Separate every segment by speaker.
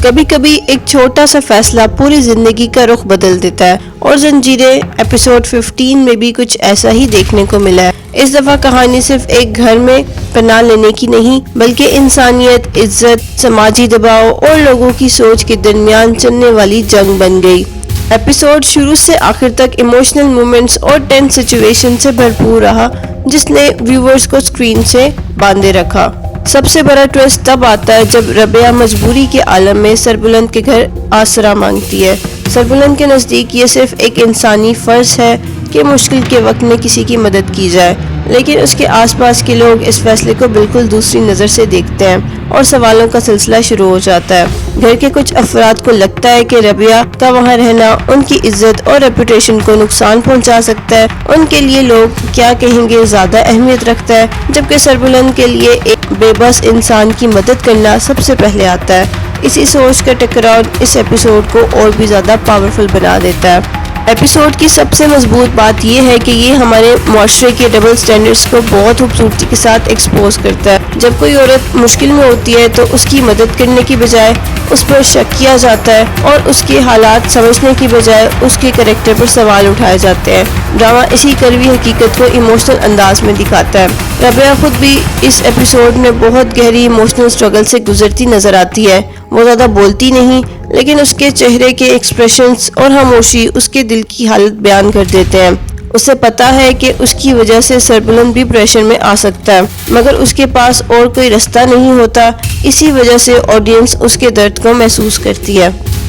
Speaker 1: کبھی کبھی ایک چھوٹا سا فیصلہ پوری زندگی کا رخ بدل دیتا ہے، اور زنجیریں ایپیسوڈ 15 میں بھی کچھ ایسا ہی دیکھنے کو ملا ہے۔ اس دفعہ کہانی صرف ایک گھر میں پناہ لینے کی نہیں، بلکہ انسانیت، عزت، سماجی دباؤ اور لوگوں کی سوچ کے درمیان چلنے والی جنگ بن گئی۔ ایپیسوڈ شروع سے آخر تک ایموشنل مومنٹس اور ٹینس سچویشن سے بھرپور رہا، جس نے ویورز کو اسکرین سے باندھے رکھا۔ سب سے بڑا ٹویسٹ تب آتا ہے جب ربیہ مجبوری کے عالم میں سربلند کے گھر آسرا مانگتی ہے۔ سربلند کے نزدیک یہ صرف ایک انسانی فرض ہے کہ مشکل کے وقت میں کسی کی مدد کی جائے، لیکن اس کے آس پاس کے لوگ اس فیصلے کو بالکل دوسری نظر سے دیکھتے ہیں اور سوالوں کا سلسلہ شروع ہو جاتا ہے۔ گھر کے کچھ افراد کو لگتا ہے کہ ربیہ کا وہاں رہنا ان کی عزت اور ریپوٹیشن کو نقصان پہنچا سکتا ہے، ان کے لیے لوگ کیا کہیں گے زیادہ اہمیت رکھتا ہے، جبکہ سربلند کے لیے ایک بے بس انسان کی مدد کرنا سب سے پہلے آتا ہے۔ اسی سوچ کا ٹکراؤ اس ایپیسوڈ کو اور بھی زیادہ پاورفل بنا دیتا ہے۔ ایپیسوڈ کی سب سے مضبوط بات یہ ہے کہ یہ ہمارے معاشرے کے ڈبل سٹینڈرڈز کو بہت خوبصورتی کے ساتھ ایکسپوز کرتا ہے۔ جب کوئی عورت مشکل میں ہوتی ہے تو اس کی مدد کرنے کی بجائے اس پر شک کیا جاتا ہے، اور اس کے حالات سمجھنے کی بجائے اس کے کریکٹر پر سوال اٹھائے جاتے ہیں۔ ڈرامہ اسی کڑوی حقیقت کو ایموشنل انداز میں دکھاتا ہے۔ ربیہ خود بھی اس ایپیسوڈ میں بہت گہری ایموشنل اسٹرگل سے گزرتی نظر آتی ہے۔ وہ زیادہ بولتی نہیں، لیکن اس کے چہرے کے ایکسپریشنز اور خاموشی اس کے دل کی حالت بیان کر دیتے ہیں۔ اسے پتا ہے کہ اس کی وجہ سے سربلند بھی پریشر میں آ سکتا ہے، مگر اس کے پاس اور کوئی رستہ نہیں ہوتا۔ اسی وجہ سے آڈینس اس کے درد کو محسوس کرتی ہے۔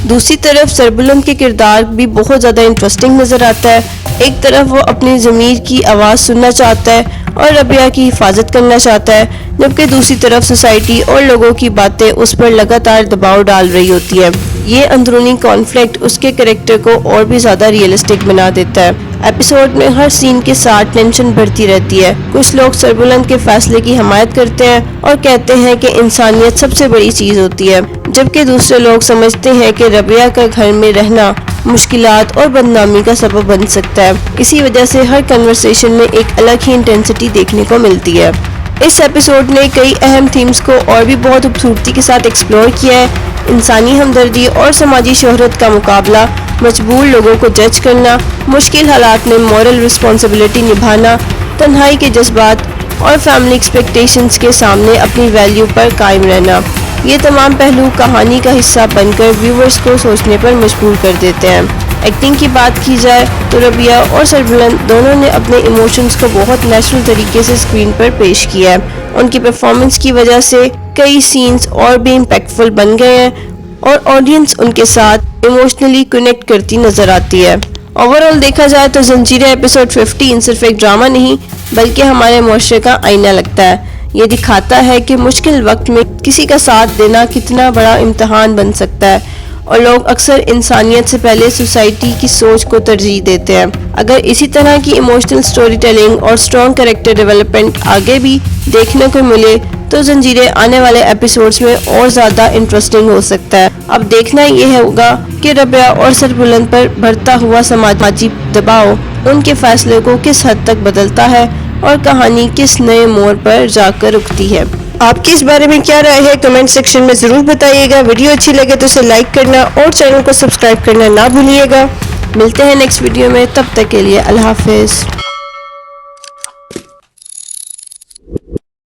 Speaker 1: دوسری طرف سربلند کے کردار بھی بہت زیادہ انٹرسٹنگ نظر آتا ہے۔ ایک طرف وہ اپنی ضمیر کی آواز سننا چاہتا ہے اور ربیہ کی حفاظت کرنا چاہتا ہے، جبکہ دوسری طرف سوسائٹی اور لوگوں کی باتیں اس پر لگاتار دباؤ ڈال رہی ہوتی ہے۔ یہ اندرونی کانفلکٹ اس کے کریکٹر کو اور بھی زیادہ ریئلسٹک بنا دیتا ہے۔ ایپیسوڈ میں ہر سین کے ساتھ ٹینشن بڑھتی رہتی ہے۔ کچھ لوگ سربلند کے فیصلے کی حمایت کرتے ہیں اور کہتے ہیں کہ انسانیت سب سے بڑی چیز ہوتی ہے، جبکہ دوسرے لوگ سمجھتے ہیں کہ ربیہ کا گھر میں رہنا مشکلات اور بدنامی کا سبب بن سکتا ہے۔ اسی وجہ سے ہر کنورسیشن میں ایک الگ ہی انٹینسٹی دیکھنے کو ملتی ہے۔ اس ایپیسوڈ نے کئی اہم تھیمز کو اور بھی بہت خوبصورتی کے ساتھ ایکسپلور کیا ہے۔ انسانی ہمدردی اور سماجی شہرت کا مقابلہ، مجبور لوگوں کو جج کرنا، مشکل حالات میں مورل رسپانسبلٹی نبھانا، تنہائی کے جذبات اور فیملی ایکسپیکٹیشنز کے سامنے اپنی ویلیو پر قائم رہنا۔ یہ تمام پہلو کہانی کا حصہ بن کر ویورز کو سوچنے پر مجبور کر دیتے ہیں۔ ایکٹنگ کی بات کی جائے تو ربیہ اور سربلند دونوں نے اپنے ایموشنز کو بہت نیچرل طریقے سے اسکرین پر پیش کیا ہے۔ ان کی پرفارمنس کی وجہ سے کئی سینز اور بھی امپیکٹفل بن گئے ہیں، اور آڈینس ان کے ساتھ ایموشنلی کنیکٹ کرتی نظر آتی ہے۔ اوورآل دیکھا جائے تو زنجیریں ایپیسوڈ 15 صرف ایک ڈرامہ نہیں، بلکہ ہمارے معاشرے کا آئینہ لگتا ہے۔ یہ دکھاتا ہے کہ مشکل وقت میں کسی کا ساتھ دینا کتنا بڑا امتحان بن سکتا ہے، اور لوگ اکثر انسانیت سے پہلے سوسائٹی کی سوچ کو ترجیح دیتے ہیں۔ اگر اسی طرح کی ایموشنل سٹوری ٹیلنگ اور اسٹرانگ کریکٹر ڈیولپمنٹ آگے بھی دیکھنے کو ملے تو زنجیریں آنے والے ایپیسوڈز میں اور زیادہ انٹرسٹنگ ہو سکتا ہے۔ اب دیکھنا یہ ہوگا کہ ربیہ اور سربلند پر بڑھتا ہوا سماجی دباؤ ان کے فیصلے کو کس حد تک بدلتا ہے، اور کہانی کس نئے موڑ پر جا کر رکتی ہے۔ آپ کی اس بارے میں کیا رائے ہے کمنٹ سیکشن میں ضرور بتائیے گا۔ ویڈیو اچھی لگے تو اسے لائک کرنا اور چینل کو سبسکرائب کرنا نہ بھولیے گا۔ ملتے ہیں نیکسٹ ویڈیو میں، تب تک کے لیے اللہ حافظ۔